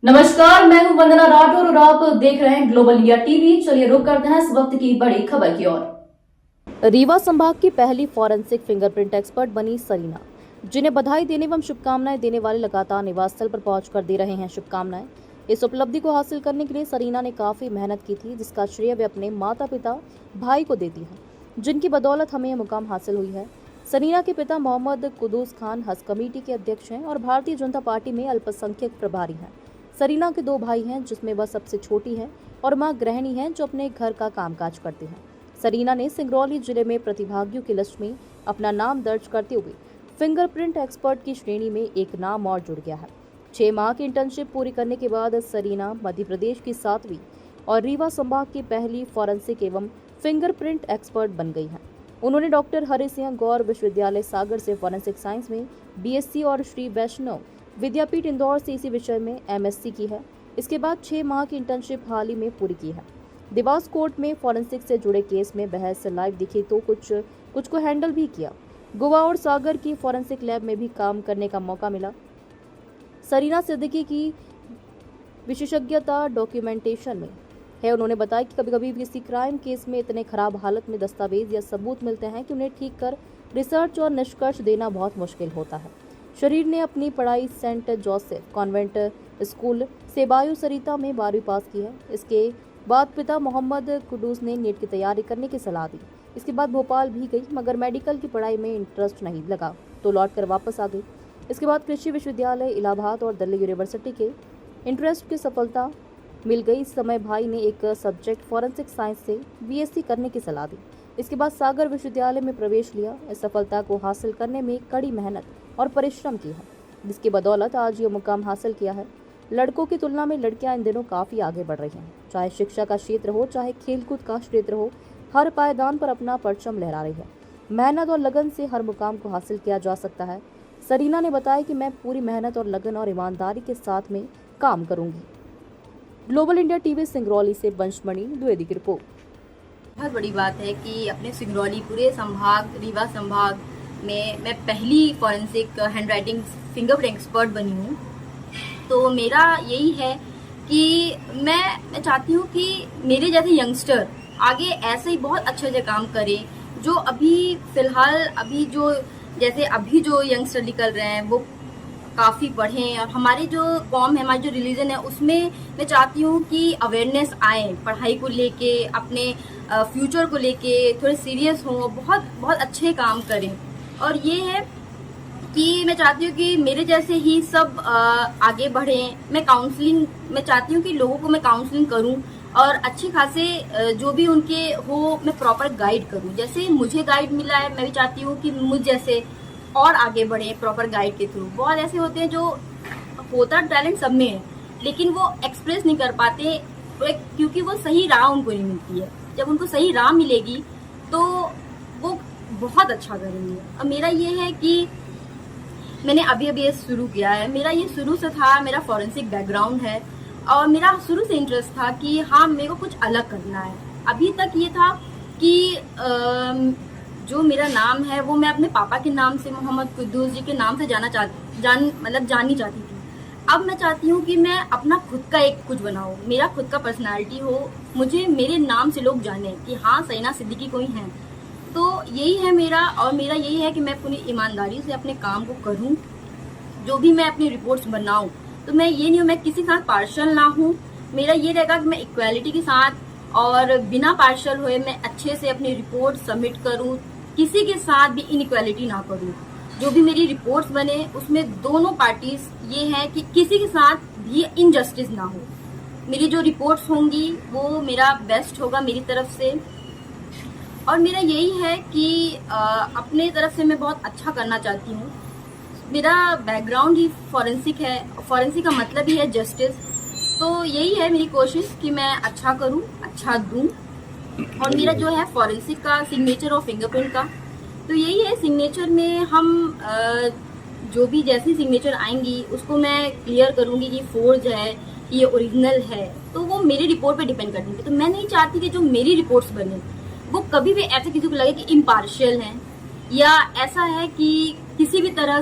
नमस्कार, मैं हूं वंदना राठौर और आप देख रहे हैं ग्लोबल इंडिया टीवी। चलिए रुक करते हैं इस वक्त की बड़ी खबर की ओर। रीवा संभाग की पहली फॉरेंसिक फिंगरप्रिंट एक्सपर्ट बनी सरीना, जिन्हें बधाई देने एवं शुभकामनाएं देने वाले लगातार निवास स्थल पर पहुंचकर दे रहे हैं शुभकामनाएं। इस उपलब्धि को हासिल करने के लिए सरीना ने काफी मेहनत की थी, जिसका श्रेय वे अपने माता पिता भाई को देती है, जिनकी बदौलत हमें यह मुकाम हासिल हुई है। सरीना के पिता मोहम्मद कुदूस खान हज कमेटी के अध्यक्ष हैं और भारतीय जनता पार्टी में अल्पसंख्यक प्रभारी हैं। सरीना के 2 भाई हैं, जिसमें वह सबसे छोटी है, और मां गृहिणी हैं, जो अपने घर का कामकाज करती हैं। सरीना ने सिंगरौली जिले में प्रतिभागियों की लिस्ट में अपना नाम दर्ज करते हुए फिंगरप्रिंट एक्सपर्ट की श्रेणी में एक नाम और जुड़ गया है। 6 माह की इंटर्नशिप पूरी करने के बाद सरीना मध्य प्रदेश की 7वीं और रीवा संभाग की पहली फॉरेंसिक एवं फिंगरप्रिंट एक्सपर्ट बन गई हैं। उन्होंने डॉक्टर हरि सिंह गौर विश्वविद्यालय सागर से फॉरेंसिक साइंस में BSc और श्री वैष्णव विद्यापीठ इंदौर से इसी विषय में MSc की है। इसके बाद 6 माह की इंटर्नशिप हाल ही में पूरी की है। देवास कोर्ट में फॉरेंसिक से जुड़े केस में बहस लाइव दिखी तो कुछ को हैंडल भी किया। गोवा और सागर की फॉरेंसिक लैब में भी काम करने का मौका मिला। सरीना सिद्दीकी की विशेषज्ञता डॉक्यूमेंटेशन में है। उन्होंने बताया कि कभी कभी किसी क्राइम केस में इतने खराब हालत में दस्तावेज या सबूत मिलते हैं कि उन्हें ठीक कर रिसर्च और निष्कर्ष देना बहुत मुश्किल होता है। शरीर ने अपनी पढ़ाई सेंट जोसेफ कॉन्वेंट स्कूल से बायो सरिता में 12वीं पास की है। इसके बाद पिता मोहम्मद कुदूस ने नीट की तैयारी करने की सलाह दी। इसके बाद भोपाल भी गई, मगर मेडिकल की पढ़ाई में इंटरेस्ट नहीं लगा तो लौटकर वापस आ गई। इसके बाद कृषि विश्वविद्यालय इलाहाबाद और दिल्ली यूनिवर्सिटी के इंटरेस्ट की सफलता मिल गई। इस समय भाई ने एक सब्जेक्ट फॉरेंसिक साइंस से BSc करने की सलाह दी। इसके बाद सागर विश्वविद्यालय में प्रवेश लिया। इस सफलता को हासिल करने में कड़ी मेहनत और परिश्रम की है, जिसकी बदौलत आज ये मुकाम हासिल किया है। लड़कों की तुलना में लड़कियां इन दिनों काफ़ी आगे बढ़ रही हैं। चाहे शिक्षा का क्षेत्र हो, चाहे खेलकूद का क्षेत्र हो, हर पायदान पर अपना परचम लहरा रही है। मेहनत और लगन से हर मुकाम को हासिल किया जा सकता है। सरीना ने बताया कि मैं पूरी मेहनत और लगन और ईमानदारी के साथ में काम करूंगी। ग्लोबल इंडिया टीवी सिंगरौली से वंशमणि द्विवेदी की रिपोर्ट। बहुत बड़ी बात है कि अपने सिंगरौली पूरे संभाग रीवा संभाग में मैं पहली फॉरेंसिक हैंडराइटिंग फिंगरप्रिंट एक्सपर्ट बनी हूँ। तो मेरा यही है कि मैं चाहती हूँ कि मेरे जैसे यंगस्टर आगे ऐसे ही बहुत अच्छे काम करें, जो अभी फिलहाल अभी जो यंगस्टर निकल रहे हैं वो काफ़ी पढ़ें, और हमारी जो कॉम है, हमारी जो रिलीजन है, उसमें मैं चाहती हूँ कि अवेयरनेस आए, पढ़ाई को लेके, अपने फ्यूचर को लेके थोड़े सीरियस हों, बहुत बहुत अच्छे काम करें। और ये है कि मैं चाहती हूँ कि मेरे जैसे ही सब आगे बढ़ें। मैं चाहती हूँ कि लोगों को मैं काउंसलिंग करूँ और अच्छे खासे जो भी उनके हो मैं प्रॉपर गाइड करूँ। जैसे मुझे गाइड मिला है, मैं भी चाहती हूँ कि मुझ जैसे और आगे बढ़े प्रॉपर गाइड के थ्रू। बहुत ऐसे होते हैं जो होता टैलेंट सब में है, लेकिन वो एक्सप्रेस नहीं कर पाते क्योंकि वो सही राह उनको नहीं मिलती है। जब उनको सही राह मिलेगी तो वो बहुत अच्छा करेंगे। और मेरा ये है कि मैंने अभी ये शुरू किया है। मेरा ये शुरू से था, मेरा फॉरेंसिक बैकग्राउंड है और मेरा शुरू से इंटरेस्ट था कि हाँ मेरे को कुछ अलग करना है। अभी तक ये था कि जो मेरा नाम है वो मैं अपने पापा के नाम से, मोहम्मद कुदूस जी के नाम से जाननी चाहती थी। अब मैं चाहती हूँ कि मैं अपना खुद का एक कुछ बनाऊँ, मेरा खुद का पर्सनालिटी हो, मुझे मेरे नाम से लोग जाने कि हाँ सरीना सिद्दीकी कोई है। तो यही है मेरा, और मेरा यही है कि मैं पूरी ईमानदारी से अपने काम को करूँ। जो भी मैं अपनी रिपोर्ट्स बनाऊँ तो मैं ये नहीं हूँ, मैं किसी के साथ पार्शल ना हूँ। मेरा ये रहेगा कि मैं इक्वालिटी के साथ और बिना पार्शल हुए मैं अच्छे से अपनी रिपोर्ट सबमिट करूँ, किसी के साथ भी इनइक्वालिटी ना करूँ। जो भी मेरी रिपोर्ट्स बने उसमें दोनों पार्टीज ये है कि किसी के साथ भी इनजस्टिस ना हो। मेरी जो रिपोर्ट्स होंगी वो मेरा बेस्ट होगा मेरी तरफ से। और मेरा यही है कि अपने तरफ से मैं बहुत अच्छा करना चाहती हूँ। मेरा बैकग्राउंड ही फॉरेंसिक है, फॉरेंसिक का मतलब ही है जस्टिस। तो यही है मेरी कोशिश कि मैं अच्छा करूँ, अच्छा दूँ। और मेरा जो है फॉरेंसिक का सिग्नेचर और फिंगरप्रिंट का, तो यही है। सिग्नेचर में हम जो भी जैसी सिग्नेचर आएंगी उसको मैं क्लियर करूँगी कि फोर्ज है, ये ओरिजिनल है, तो वो मेरी रिपोर्ट पे डिपेंड करती है। तो मैं नहीं चाहती कि जो मेरी रिपोर्ट्स बने वो कभी भी ऐसे किसी को लगे कि इम्पार्शियल हैं या ऐसा है कि किसी भी तरह